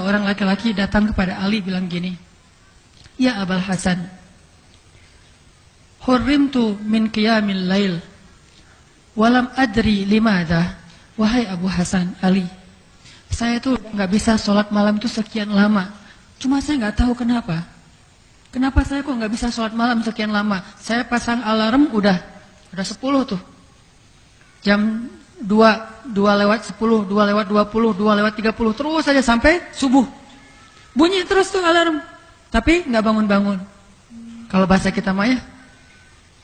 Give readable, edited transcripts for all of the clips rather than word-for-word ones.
seorang laki-laki datang kepada Ali bilang gini, "Ya Abul Hasan, hurrimtu min qiyamil lail, walam adri limadha." Wahai Abu Hasan, Ali, saya tuh nggak bisa sholat malam itu sekian lama. Cuma saya nggak tahu kenapa. Kenapa saya kok nggak bisa sholat malam sekian lama? Saya pasang alarm udah 10 tuh. Jam 2 lewat 10, 2 lewat 20, 2 lewat 30, terus saja sampai subuh. Bunyi terus tuh alarm. Tapi nggak bangun-bangun. Kalau bahasa kita mah ya,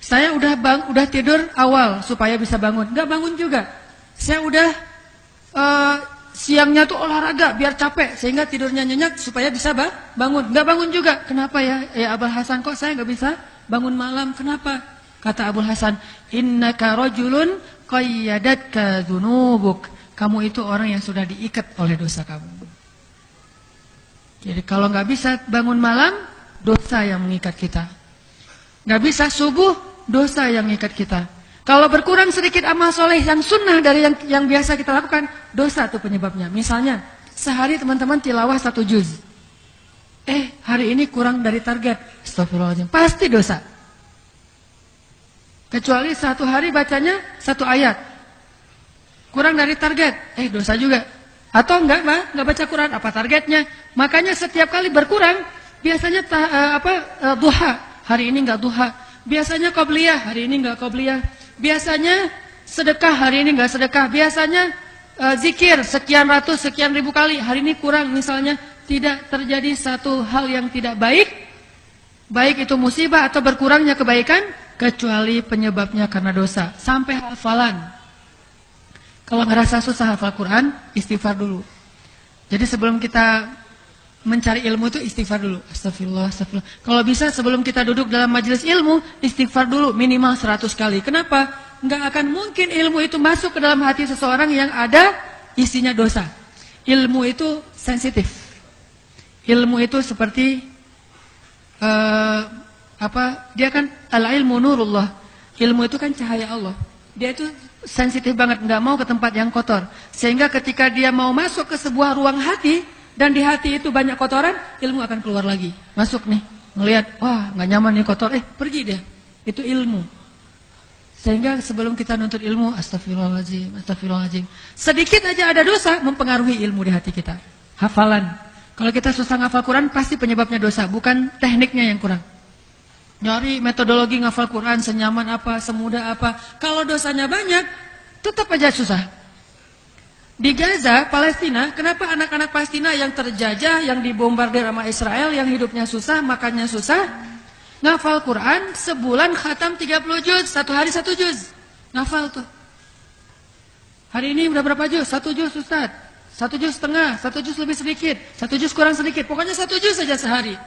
saya udah tidur awal supaya bisa bangun. Nggak bangun juga. Saya udah siangnya tuh olahraga biar capek sehingga tidurnya nyenyak supaya bisa bangun. Nggak bangun juga. Kenapa ya Abul Hasan, kok saya nggak bisa bangun malam? Kenapa? Kata Abul Hasan, innaka rajulun qayyadatka dzunubuk. Kamu itu orang yang sudah diikat oleh dosa kamu. Jadi kalau nggak bisa bangun malam, dosa yang mengikat kita. Nggak bisa subuh, dosa yang mengikat kita. Kalau berkurang sedikit amal soleh yang sunnah dari yang biasa kita lakukan, dosa itu penyebabnya. Misalnya, sehari teman-teman tilawah 1 juz. Hari ini kurang dari target. Astagfirullahaladzim. Pasti dosa. Kecuali 1 hari bacanya 1 ayat. Kurang dari target. Dosa juga. Atau enggak baca Quran. Apa targetnya? Makanya setiap kali berkurang, biasanya duha. Hari ini enggak duha. Biasanya qobliyah. Hari ini enggak qobliyah. Biasanya sedekah, hari ini enggak sedekah. Biasanya zikir sekian ratus, sekian ribu kali. Hari ini kurang misalnya. Tidak terjadi satu hal yang tidak baik. Baik itu musibah atau berkurangnya kebaikan. Kecuali penyebabnya karena dosa. Sampai hafalan. Kalau ngerasa susah hafal Quran, istighfar dulu. Jadi sebelum kita mencari ilmu itu istighfar dulu. Astagfirullah, astagfirullah. Kalau bisa sebelum kita duduk dalam majelis ilmu, istighfar dulu minimal 100 kali. Kenapa? Nggak akan mungkin ilmu itu masuk ke dalam hati seseorang yang ada isinya dosa. Ilmu itu sensitif. Ilmu itu seperti dia kan al-ilmu nurullah. Ilmu itu kan cahaya Allah. Dia itu sensitif banget, nggak mau ke tempat yang kotor. Sehingga ketika dia mau masuk ke sebuah ruang hati, dan di hati itu banyak kotoran, ilmu akan keluar lagi. Masuk nih, ngelihat, wah nggak nyaman nih kotor, pergi dia. Itu ilmu. Sehingga sebelum kita nuntut ilmu, astagfirullahaladzim, astagfirullahaladzim. Sedikit aja ada dosa, mempengaruhi ilmu di hati kita. Hafalan. Kalau kita susah ngafal Quran, pasti penyebabnya dosa, bukan tekniknya yang kurang. Nyari metodologi ngafal Quran, senyaman apa, semudah apa. Kalau dosanya banyak, tetap aja susah. Di Gaza, Palestina, kenapa anak-anak Palestina yang terjajah, yang dibombardir sama Israel, yang hidupnya susah, makannya susah, ngafal Quran, sebulan khatam 30 juz, 1 hari 1 juz. Ngafal tuh. Hari ini udah berapa juz? 1 juz Ustaz. 1 juz setengah, 1 juz lebih sedikit, 1 juz kurang sedikit. Pokoknya 1 juz saja sehari.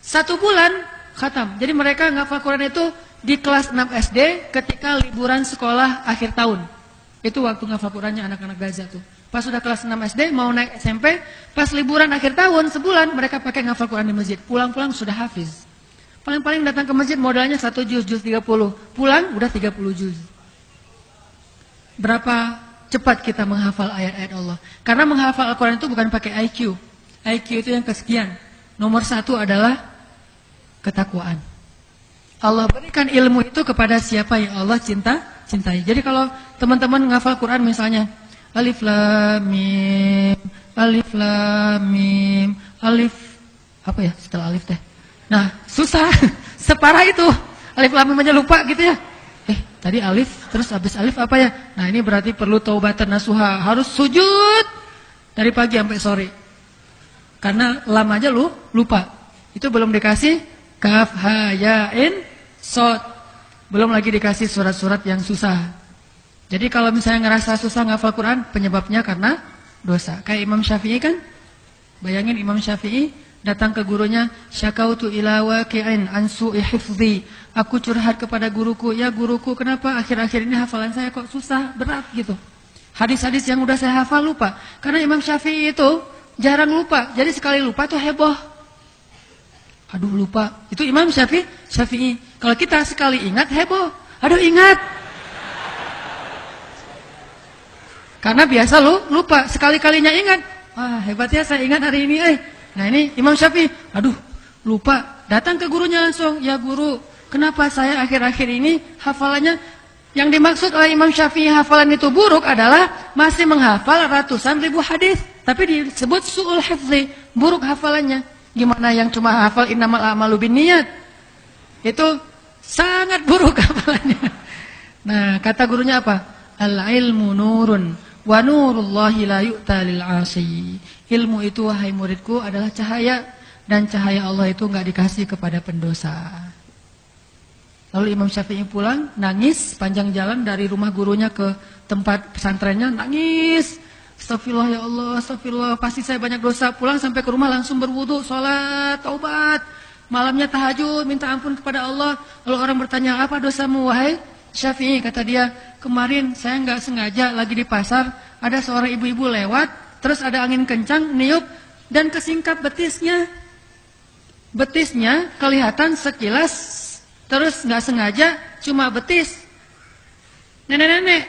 1 bulan khatam. Jadi mereka ngafal Quran itu di kelas 6 SD ketika liburan sekolah akhir tahun. Itu waktu ngafal Qurannya anak-anak Gaza tuh. Pas sudah kelas 6 SD mau naik SMP, pas liburan akhir tahun sebulan mereka pakai ngafal Quran di masjid. Pulang-pulang sudah hafiz. Paling-paling datang ke masjid modalnya 1 juz, juz 30. Pulang udah 30 juz. Berapa cepat kita menghafal ayat-ayat Allah? Karena menghafal Al-Quran itu bukan pakai IQ. IQ itu yang kesekian. Nomor 1 adalah ketakwaan. Allah berikan ilmu itu kepada siapa yang Allah cintai. Jadi kalau teman-teman menghafal Quran misalnya alif lam mim, alif lam mim, alif apa ya setelah alif teh. Nah, susah. Separah itu. Alif lam mim aja lupa gitu ya. Tadi alif, terus habis alif apa ya? Nah, ini berarti perlu taubatan nasuha. Harus sujud dari pagi sampai sore. Karena lam aja lupa. Itu belum dikasih kaf, ha, ya, in, sod. Belum lagi dikasih surat-surat yang susah. Jadi kalau misalnya ngerasa susah ngafal Quran, penyebabnya karena dosa. Kayak Imam Syafi'i kan? Bayangin Imam Syafi'i datang ke gurunya, syakautu ila waqi'in an su'i hifdzi. Aku curhat kepada guruku, ya guruku, kenapa akhir-akhir ini hafalan saya kok susah, berat gitu. Hadis-hadis yang udah saya hafal lupa. Karena Imam Syafi'i itu jarang lupa. Jadi sekali lupa tuh heboh. Aduh lupa. Itu Imam Syafi'i. Kalau kita sekali ingat heboh. Aduh ingat. Karena biasa lupa. Sekali-kalinya ingat. Wah, hebat ya, saya ingat hari ini. Nah ini Imam Syafi'i, aduh lupa, datang ke gurunya langsung, ya guru, kenapa saya akhir-akhir ini hafalannya, yang dimaksud oleh Imam Syafi'i hafalan itu buruk adalah masih menghafal ratusan ribu hadis, tapi disebut su'ul hifzi, buruk hafalannya. Gimana yang cuma hafal innamal a'malu binniyat? Itu sangat buruk hafalannya. Nah, kata gurunya apa? Al-ilmu nurun wa nurullahi la yu'ta lil 'asi. Ilmu itu wahai muridku adalah cahaya, dan cahaya Allah itu enggak dikasih kepada pendosa. Lalu Imam Syafi'i pulang, nangis panjang jalan dari rumah gurunya ke tempat pesantrennya, nangis. Astagfirullah ya Allah, astagfirullah, pasti saya banyak dosa. Pulang sampai ke rumah langsung berwudu, sholat, taubat. Malamnya tahajud, minta ampun kepada Allah. Lalu orang bertanya, apa dosamu wahai Syafi'i? Kata dia, kemarin saya nggak sengaja lagi di pasar, ada seorang ibu-ibu lewat, terus ada angin kencang, niup, dan kesingkap betisnya. Betisnya kelihatan sekilas, terus nggak sengaja cuma betis nenek-nenek,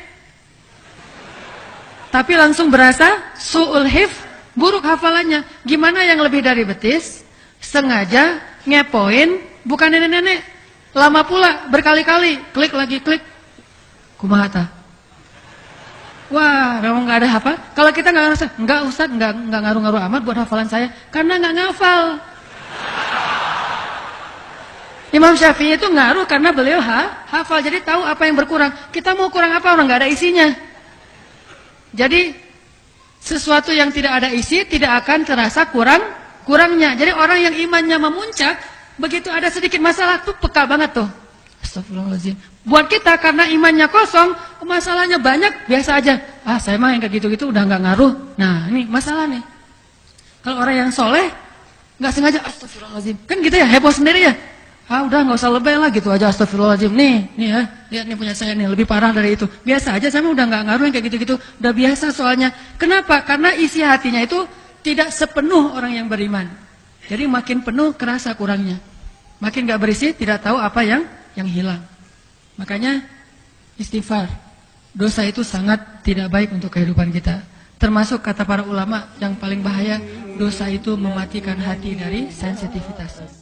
tapi langsung berasa su'ul hif, buruk hafalannya. Gimana yang lebih dari betis? Sengaja ngepoin, bukan nenek-nenek. Lama pula, berkali-kali, klik lagi klik. Kumaha tah? Wah, memang nggak ada apa. Kalau kita nggak ngerasa, nggak Ustaz, nggak ngaruh-ngaruh amat buat hafalan saya, karena nggak ngafal. Imam Syafi'i itu ngaruh karena beliau hafal, jadi tahu apa yang berkurang. Kita mau kurang apa, orang nggak ada isinya. Jadi sesuatu yang tidak ada isi tidak akan terasa kurangnya. Jadi orang yang imannya memuncak, begitu ada sedikit masalah tuh peka banget tuh. Astagfirullahaladzim. Buat kita karena imannya kosong, masalahnya banyak, biasa aja. Ah, saya mah yang kayak gitu-gitu udah nggak ngaruh. Nah, ini masalah nih. Kalau orang yang soleh nggak sengaja, astagfirullahaladzim, kan gitu ya, heboh sendiri ya. Ah, udah nggak usah lebay lah, gitu aja, astagfirullahaladzim. Nih ya, lihat nih punya saya nih, lebih parah dari itu. Biasa aja, saya mah udah nggak ngaruh yang kayak gitu-gitu, udah biasa soalnya. Kenapa? Karena isi hatinya itu tidak sepenuh orang yang beriman. Jadi makin penuh kerasa kurangnya, makin nggak berisi, tidak tahu apa yang hilang. Makanya istighfar, dosa itu sangat tidak baik untuk kehidupan kita. Termasuk kata para ulama yang paling bahaya, dosa itu mematikan hati dari sensitivitas.